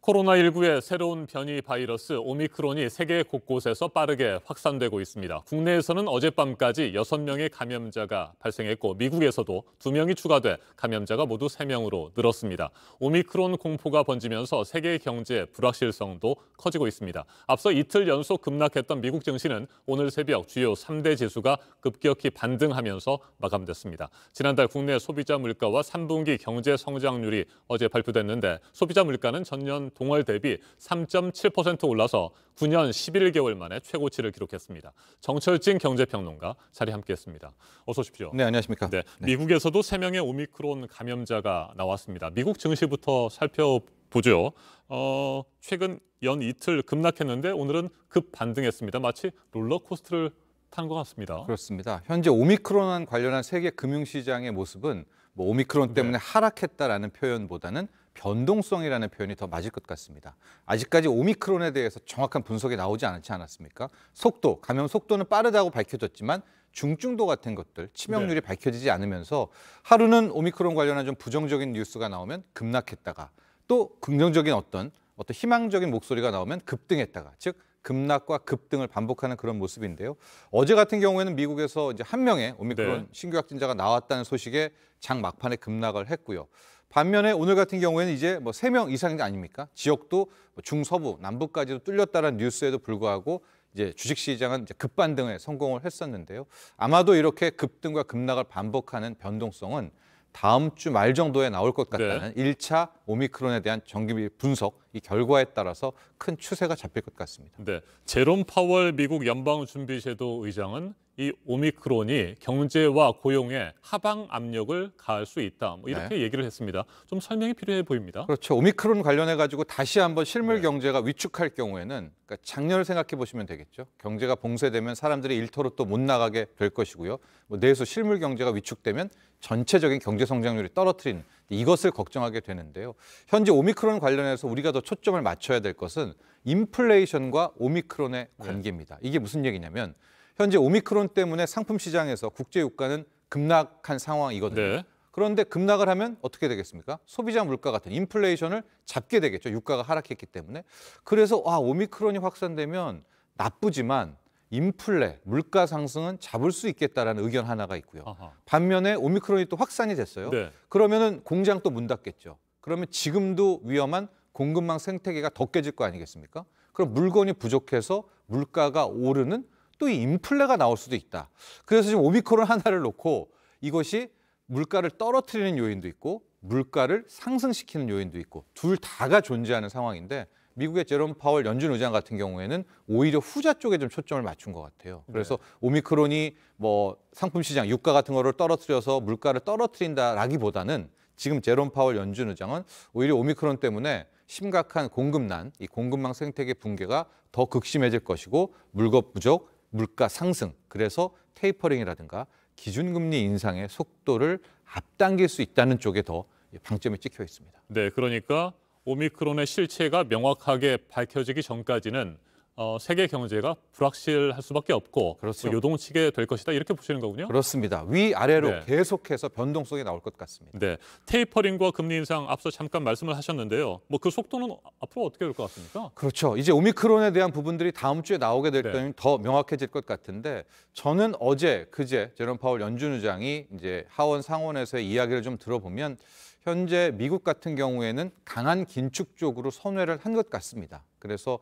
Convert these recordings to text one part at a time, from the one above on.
코로나19의 새로운 변이 바이러스 오미크론이 세계 곳곳에서 빠르게 확산되고 있습니다. 국내에서는 어젯밤까지 6명의 감염자가 발생했고 미국에서도 2명이 추가돼 감염자가 모두 3명으로 늘었습니다. 오미크론 공포가 번지면서 세계 경제 불확실성도 커지고 있습니다. 앞서 이틀 연속 급락했던 미국 증시는 오늘 새벽 주요 3대 지수가 급격히 반등하면서 마감됐습니다. 지난달 국내 소비자 물가와 3분기 경제 성장률이 어제 발표됐는데 소비자 물가는 전년 동월 대비 3.7% 올라서 9년 11개월 만에 최고치를 기록했습니다. 정철진 경제평론가 자리 함께했습니다. 어서 오십시오. 네, 안녕하십니까. 네, 미국에서도 3명의 오미크론 감염자가 나왔습니다. 미국 증시부터 살펴보죠. 최근 연 이틀 급락했는데 오늘은 급 반등했습니다. 마치 롤러코스터를 탄 것 같습니다. 그렇습니다. 현재 오미크론 관련한 세계 금융시장의 모습은 오미크론 때문에 하락했다라는 표현보다는 변동성이라는 표현이 더 맞을 것 같습니다. 아직까지 오미크론에 대해서 정확한 분석이 나오지 않지 않았습니까? 속도, 감염 속도는 빠르다고 밝혀졌지만 중증도 같은 것들, 치명률이 밝혀지지 않으면서 하루는 오미크론 관련한 좀 부정적인 뉴스가 나오면 급락했다가 또 긍정적인 어떤 희망적인 목소리가 나오면 급등했다가, 즉 급락과 급등을 반복하는 그런 모습인데요. 어제 같은 경우에는 미국에서 이제 한 명의 오미크론 신규 확진자가 나왔다는 소식에 장 막판에 급락을 했고요. 반면에 오늘 같은 경우에는 이제 3명 이상이 아닙니까? 지역도 중서부, 남부까지도 뚫렸다는 뉴스에도 불구하고 이제 주식시장은 이제 급반등에 성공을 했었는데요. 아마도 이렇게 급등과 급락을 반복하는 변동성은 다음 주 말 정도에 나올 것 같다는 1차 오미크론에 대한 정기 분석, 이 결과에 따라서 큰 추세가 잡힐 것 같습니다. 네, 제롬 파월 미국 연방준비제도 의장은 이 오미크론이 경제와 고용에 하방 압력을 가할 수 있다. 이렇게 얘기를 했습니다. 좀 설명이 필요해 보입니다. 그렇죠. 오미크론 관련해 가지고 다시 한번 실물 경제가 위축할 경우에는 그러니까 작년을 생각해 보시면 되겠죠. 경제가 봉쇄되면 사람들이 일터로 또 못 나가게 될 것이고요. 내수 실물 경제가 위축되면 전체적인 경제 성장률이 떨어뜨리는 이것을 걱정하게 되는데요. 현재 오미크론 관련해서 우리가 더 초점을 맞춰야 될 것은 인플레이션과 오미크론의 관계입니다. 이게 무슨 얘기냐면 현재 오미크론 때문에 상품 시장에서 국제 유가는 급락한 상황이거든요. 그런데 급락을 하면 어떻게 되겠습니까? 소비자 물가 같은 인플레이션을 잡게 되겠죠. 유가가 하락했기 때문에. 그래서 오미크론이 확산되면 나쁘지만 인플레, 물가 상승은 잡을 수 있겠다라는 의견 하나가 있고요. 반면에 오미크론이 또 확산이 됐어요. 그러면은 공장 또 문 닫겠죠. 그러면 지금도 위험한 공급망 생태계가 더 깨질 거 아니겠습니까? 그럼 물건이 부족해서 물가가 오르는 또 이 인플레가 나올 수도 있다. 그래서 지금 오미크론 하나를 놓고 이것이 물가를 떨어뜨리는 요인도 있고 물가를 상승시키는 요인도 있고 둘 다가 존재하는 상황인데 미국의 제롬 파월 연준 의장 같은 경우에는 오히려 후자 쪽에 좀 초점을 맞춘 것 같아요. 그래서 오미크론이 상품 시장, 유가 같은 거를 떨어뜨려서 물가를 떨어뜨린다라기보다는 지금 제롬 파월 연준 의장은 오히려 오미크론 때문에 심각한 공급난, 이 공급망 생태계 붕괴가 더 극심해질 것이고 물것 부족, 물가 상승, 그래서 테이퍼링이라든가 기준금리 인상의 속도를 앞당길 수 있다는 쪽에 더 방점이 찍혀 있습니다. 네, 그러니까 오미크론의 실체가 명확하게 밝혀지기 전까지는 세계 경제가 불확실할 수밖에 없고 요동치게 될 것이다 이렇게 보시는 거군요. 그렇습니다. 위아래로 계속해서 변동성이 나올 것 같습니다. 네, 테이퍼링과 금리 인상 앞서 잠깐 말씀을 하셨는데요. 그 속도는 앞으로 어떻게 될 것 같습니까? 그렇죠. 이제 오미크론에 대한 부분들이 다음 주에 나오게 될 때는 더 명확해질 것 같은데 저는 어제, 그제 제롬 파월 연준 의장이 이제 하원 상원에서의 이야기를 좀 들어보면 현재 미국 같은 경우에는 강한 긴축 쪽으로 선회를 한 것 같습니다. 그래서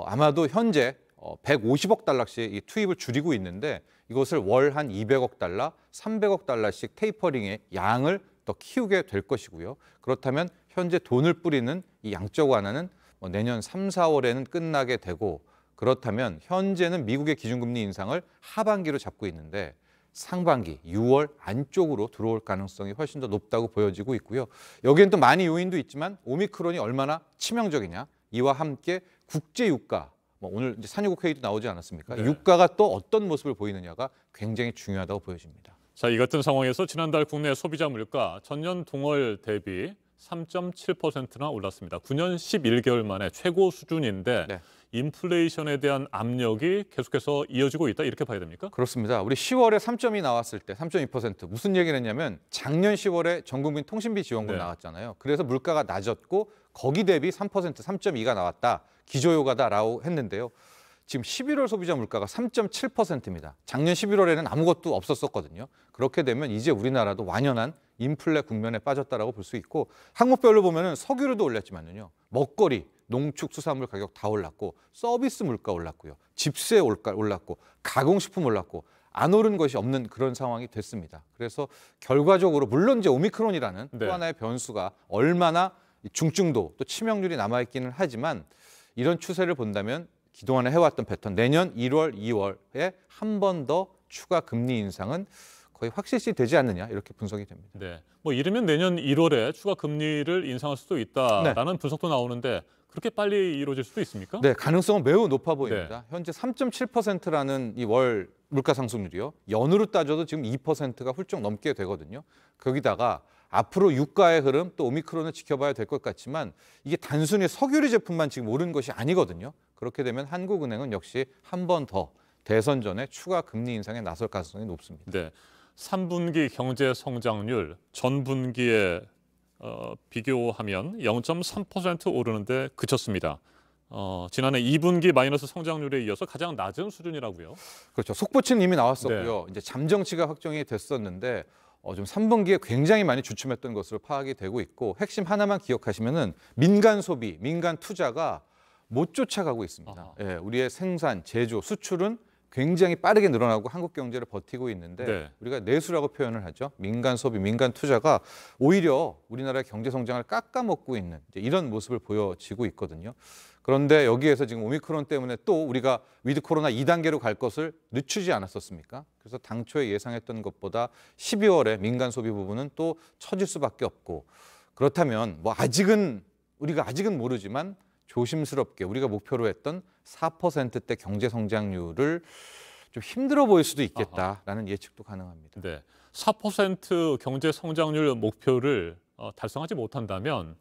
아마도 현재 150억 달러씩 이 투입을 줄이고 있는데 이것을 월 한 200억 달러, 300억 달러씩 테이퍼링의 양을 더 키우게 될 것이고요. 그렇다면 현재 돈을 뿌리는 이 양적 완화는 내년 3, 4월에는 끝나게 되고 그렇다면 현재는 미국의 기준금리 인상을 하반기로 잡고 있는데 상반기 6월 안쪽으로 들어올 가능성이 훨씬 더 높다고 보여지고 있고요. 여기엔 또 많이 요인도 있지만 오미크론이 얼마나 치명적이냐. 이와 함께 국제 유가, 오늘 이제 산유국 회의도 나오지 않았습니까? 유가가 또 어떤 모습을 보이느냐가 굉장히 중요하다고 보여집니다. 자, 이 같은 상황에서 지난달 국내 소비자 물가 전년 동월 대비 3.7%나 올랐습니다. 9년 11개월 만에 최고 수준인데 네. 인플레이션에 대한 압력이 계속해서 이어지고 있다 이렇게 봐야 됩니까? 그렇습니다. 우리 10월에 3.2 나왔을 때 3.2% 무슨 얘기를 했냐면 작년 10월에 전국민 통신비 지원금 네. 나왔잖아요. 그래서 물가가 낮았고 거기 대비 3% 3.2가 나왔다. 기저효과다라고 했는데요. 지금 11월 소비자 물가가 3.7%입니다. 작년 11월에는 아무것도 없었거든요. 그렇게 되면 이제 우리나라도 완연한 인플레 국면에 빠졌다라고 볼 수 있고 항목별로 보면은 석유류도 올랐지만요. 먹거리, 농축 수산물 가격 다 올랐고 서비스 물가 올랐고요. 집세 올랐고 가공식품 올랐고 안 오른 것이 없는 그런 상황이 됐습니다. 그래서 결과적으로 물론 이제 오미크론이라는 네. 또 하나의 변수가 얼마나 중증도 또 치명률이 남아있기는 하지만 이런 추세를 본다면 그동안에 해왔던 패턴 내년 1월, 2월에 한 번 더 추가 금리 인상은 거의 확실시 되지 않느냐 이렇게 분석이 됩니다. 네. 뭐 이르면 내년 1월에 추가 금리를 인상할 수도 있다라는 분석도 나오는데 그렇게 빨리 이루어질 수도 있습니까? 네, 가능성은 매우 높아 보입니다. 현재 3.7%라는 이 월 물가 상승률이요. 연으로 따져도 지금 2%가 훌쩍 넘게 되거든요. 거기다가 앞으로 유가의 흐름 또 오미크론을 지켜봐야 될 것 같지만 이게 단순히 석유류 제품만 지금 오른 것이 아니거든요. 그렇게 되면 한국은행은 역시 한 번 더 대선 전에 추가 금리 인상에 나설 가능성이 높습니다. 네. 3분기 경제 성장률 전분기에 비교하면 0.3% 오르는데 그쳤습니다. 지난해 2분기 마이너스 성장률에 이어서 가장 낮은 수준이라고요. 그렇죠. 속보치는 이미 나왔었고요. 이제 잠정치가 확정이 됐었는데 좀 3분기에 굉장히 많이 주춤했던 것으로 파악이 되고 있고 핵심 하나만 기억하시면은 민간 소비, 민간 투자가 못 쫓아가고 있습니다. 예, 우리의 생산, 제조, 수출은 굉장히 빠르게 늘어나고 한국 경제를 버티고 있는데 네. 우리가 내수라고 표현을 하죠. 민간 소비, 민간 투자가 오히려 우리나라의 경제 성장을 깎아먹고 있는 이제 이런 모습을 보여지고 있거든요. 그런데 여기에서 지금 오미크론 때문에 또 우리가 위드 코로나 2단계로 갈 것을 늦추지 않았었습니까? 그래서 당초에 예상했던 것보다 12월에 민간 소비 부분은 또 처질 수밖에 없고 그렇다면 뭐 우리가 아직은 모르지만 조심스럽게 우리가 목표로 했던 4%대 경제 성장률을 좀 힘들어 보일 수도 있겠다라는 예측도 가능합니다. 네. 4% 경제 성장률 목표를 달성하지 못한다면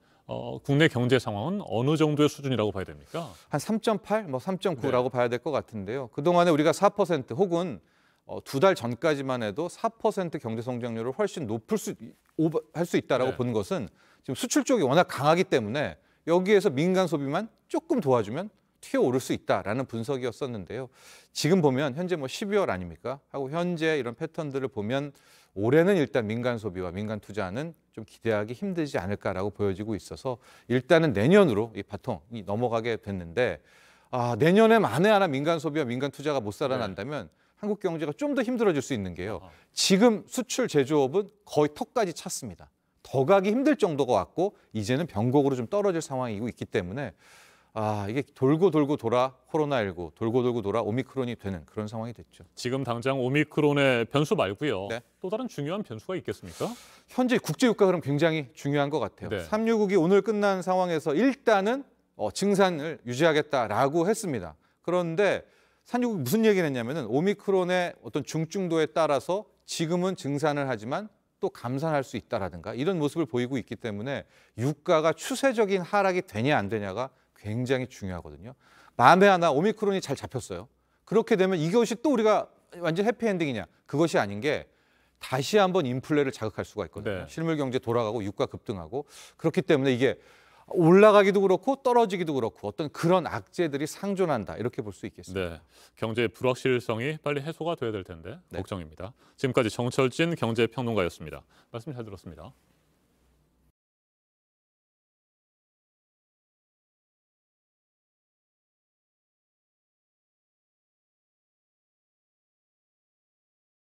국내 경제 상황은 어느 정도의 수준이라고 봐야 됩니까? 한 3.8, 뭐 3.9라고 봐야 될 것 같은데요. 그동안에 우리가 4% 혹은 2달 전까지만 해도 4% 경제 성장률을 훨씬 할 수 있다라고 네. 본 것은 지금 수출 쪽이 워낙 강하기 때문에 여기에서 민간 소비만 조금 도와주면 튀어오를 수 있다라는 분석이었었는데요. 지금 보면 현재 뭐 12월 아닙니까? 하고 현재 이런 패턴들을 보면 올해는 일단 민간 소비와 민간 투자는 좀 기대하기 힘들지 않을까라고 보여지고 있어서 일단은 내년으로 이 바통이 넘어가게 됐는데 내년에 만에 하나 민간 소비와 민간 투자가 못 살아난다면 한국 경제가 좀 더 힘들어질 수 있는 게요. 지금 수출 제조업은 거의 턱까지 찼습니다. 더 가기 힘들 정도가 왔고 이제는 변곡으로 좀 떨어질 상황이고 있기 때문에 이게 돌고 돌아 코로나19, 돌고 돌아 오미크론이 되는 그런 상황이 됐죠. 지금 당장 오미크론의 변수 말고요. 네. 또 다른 중요한 변수가 있겠습니까? 현재 국제유가 흐름 굉장히 중요한 것 같아요. 네. 366이 오늘 끝난 상황에서 일단은 증산을 유지하겠다라고 했습니다. 그런데 366이 무슨 얘기를 했냐면은 오미크론의 어떤 중증도에 따라서 지금은 증산을 하지만 또 감산할 수 있다라든가 이런 모습을 보이고 있기 때문에 유가가 추세적인 하락이 되냐 안 되냐가 굉장히 중요하거든요. 만에 하나 오미크론이 잘 잡혔어요. 그렇게 되면 이것이 또 우리가 완전 해피엔딩이냐? 그것이 아닌 게 다시 한번 인플레를 자극할 수가 있거든요. 네. 실물 경제 돌아가고 유가 급등하고 그렇기 때문에 이게 올라가기도 그렇고 떨어지기도 그렇고 어떤 그런 악재들이 상존한다 이렇게 볼 수 있겠습니다. 네, 경제의 불확실성이 빨리 해소가 돼야 될 텐데 네. 걱정입니다. 지금까지 정철진 경제평론가였습니다. 말씀 잘 들었습니다.